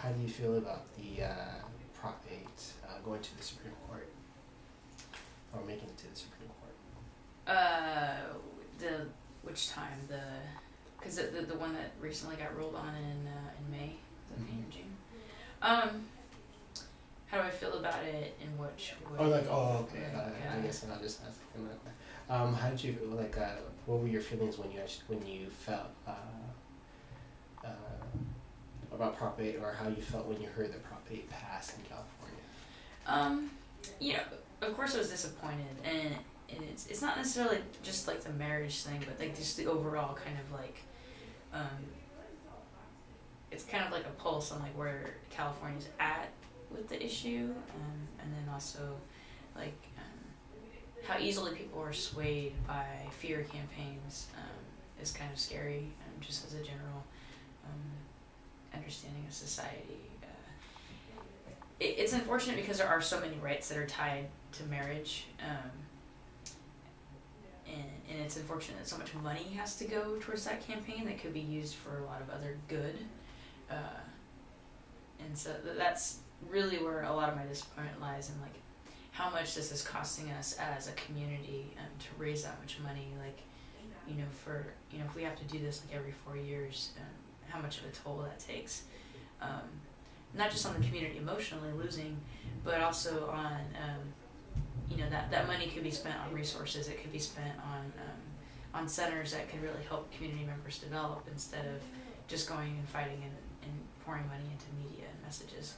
how do you feel about the Prop 8 going to the Supreme Court, or making it to the Supreme Court? Which time? Because the one that recently got ruled on in May, was that May or June? How do I feel about it? In which way? Okay. I guess I'll just ask that question. How did you what were your feelings when you felt about Prop 8, or how you felt when you heard that Prop 8 passed in California? Of course I was disappointed, and it's not necessarily just like the marriage thing, but like just the overall kind of like, it's kind of like a pulse on like where California's at with the issue, and then also like how easily people are swayed by fear campaigns is kind of scary, just as a general understanding of society. It's unfortunate because there are so many rights that are tied to marriage, and it's unfortunate that so much money has to go towards that campaign that could be used for a lot of other good, and so that's really where a lot of my disappointment lies, in like how much this is costing us as a community to raise that much money. Like, if we have to do this like every 4 years, how much of a toll that takes, not just on the community emotionally losing, but also on that money could be spent on resources. It could be spent on centers that could really help community members develop, instead of just going and fighting and pouring money into media and messages.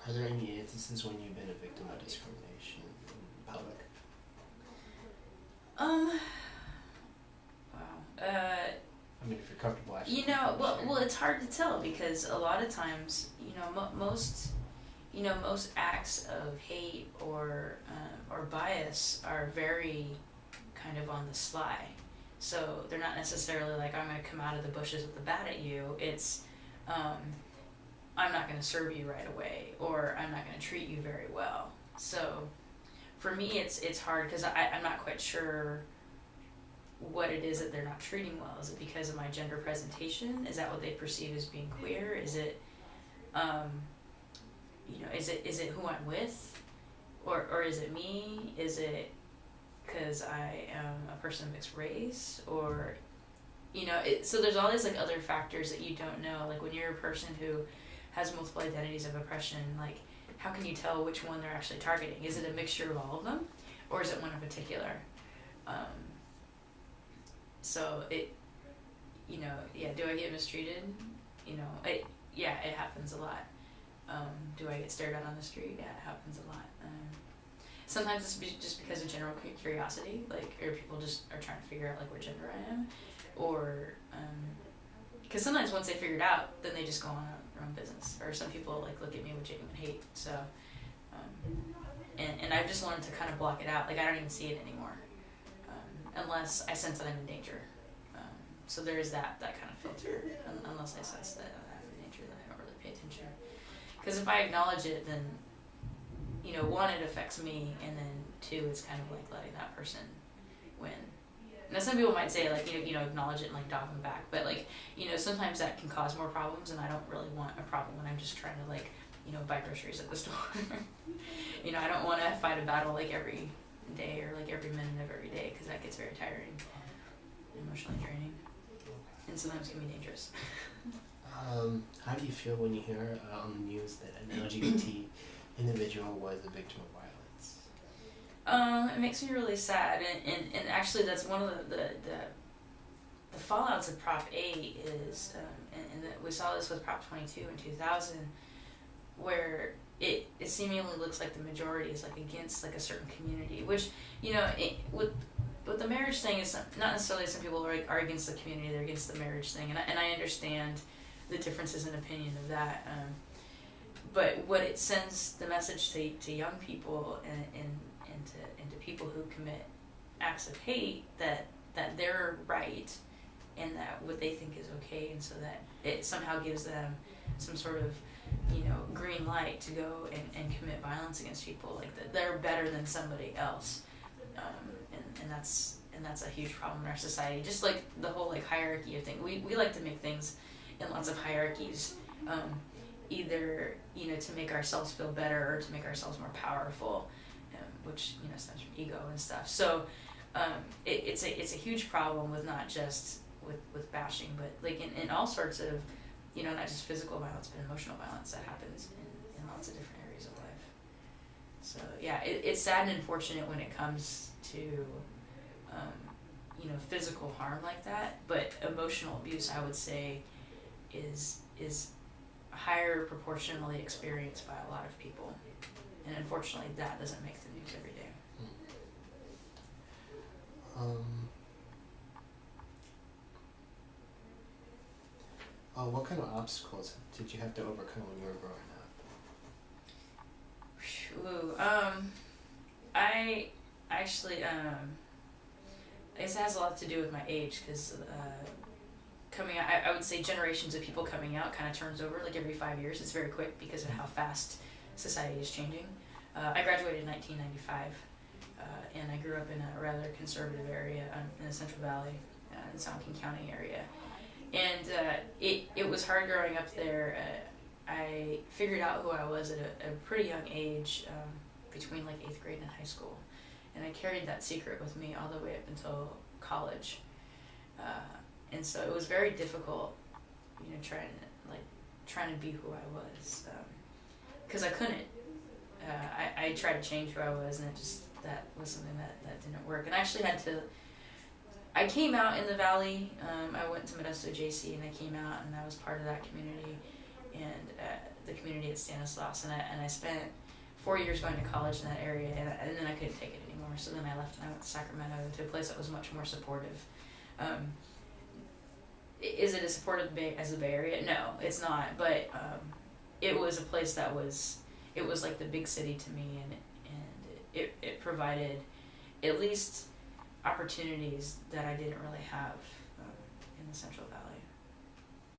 Are there any instances when you've been a victim of discrimination in public? Wow. I mean, if you're comfortable actually. Well, it's hard to tell, because a lot of times, most acts of hate or bias are very kind of on the sly. So they're not necessarily like, I'm going to come out of the bushes with a bat at you. It's, I'm not going to serve you right away, or I'm not going to treat you very well. So for me, it's hard, because I'm not quite sure what it is that they're not treating well. Is it because of my gender presentation? Is that what they perceive as being queer? Is it, is it who I'm with, or is it me? Is it because I am a person of mixed race, or, so there's all these like other factors that you don't know. Like when you're a person who has multiple identities of oppression, like how can you tell which one they're actually targeting? Is it a mixture of all of them, or is it one in particular? So it, do I get mistreated? It happens a lot. Do I get stared at on the street? Yeah, it happens a lot. Sometimes it's just because of general curiosity, like, or people just are trying to figure out like what gender I am, or because sometimes once they figure it out, then they just go on their own business. Or some people like look at me with genuine hate. So, and I've just learned to kind of block it out. Like I don't even see it anymore, unless I sense that I'm in danger. So there is that kind of filter. Unless I sense that I'm in danger, then I don't really pay attention. Because if I acknowledge it, then one, it affects me, and then two, it's kind of like letting that person win. Now some people might say like, acknowledge it and like dog them back, but like, sometimes that can cause more problems, and I don't really want a problem when I'm just trying to like, buy groceries at the store. I don't want to fight a battle like every day or like every minute of every day, because that gets very tiring, emotionally draining, and sometimes can be dangerous. How do you feel when you hear on the news that an LGBT individual was a victim of violence? It makes me really sad, and actually that's one of the fallouts of Prop 8 is, and we saw this with Prop 22 in 2000, where it seemingly looks like the majority is like against like a certain community, which, with the marriage thing, is not necessarily some people are against the community, they're against the marriage thing, and I understand the differences in opinion of that, but what it sends the message to young people and to people who commit acts of hate, that they're right and that what they think is okay, and so that it somehow gives them some sort of green light to go and commit violence against people. Like they're better than somebody else, and that's a huge problem in our society. Just like the whole like hierarchy of things. We like to make things in lots of hierarchies, either to make ourselves feel better or to make ourselves more powerful, which stems from ego and stuff. So it's a huge problem with not just with bashing, but like in all sorts of not just physical violence, but emotional violence that happens in lots of different areas of life. So yeah, it's sad and unfortunate when it comes to physical harm like that, but emotional abuse, I would say, is higher proportionally experienced by a lot of people, and unfortunately that doesn't make the news every day. What kind of obstacles did you have to overcome when you were growing up? I actually, I guess it has a lot to do with my age, because coming out, I would say generations of people coming out kind of turns over like every 5 years. It's very quick because of how fast society is changing. I graduated in 1995, and I grew up in a rather conservative area in the Central Valley, in San Joaquin County area. And it was hard growing up there. I figured out who I was at a pretty young age, between like 8th grade and high school. And I carried that secret with me all the way up until college. And so it was very difficult, trying to be who I was, because I couldn't. I tried to change who I was, and that was something that didn't work. And I actually I came out in the Valley. I went to Modesto JC, and I came out, and I was part of that community, and the community at Stanislaus. And I spent 4 years going to college in that area, and then I couldn't take it anymore. So then I left, and I went to Sacramento, to a place that was much more supportive. Is it as supportive as the Bay Area? No, it's not. But it was a place that was like the big city to me, and it provided at least opportunities that I didn't really have in the Central Valley.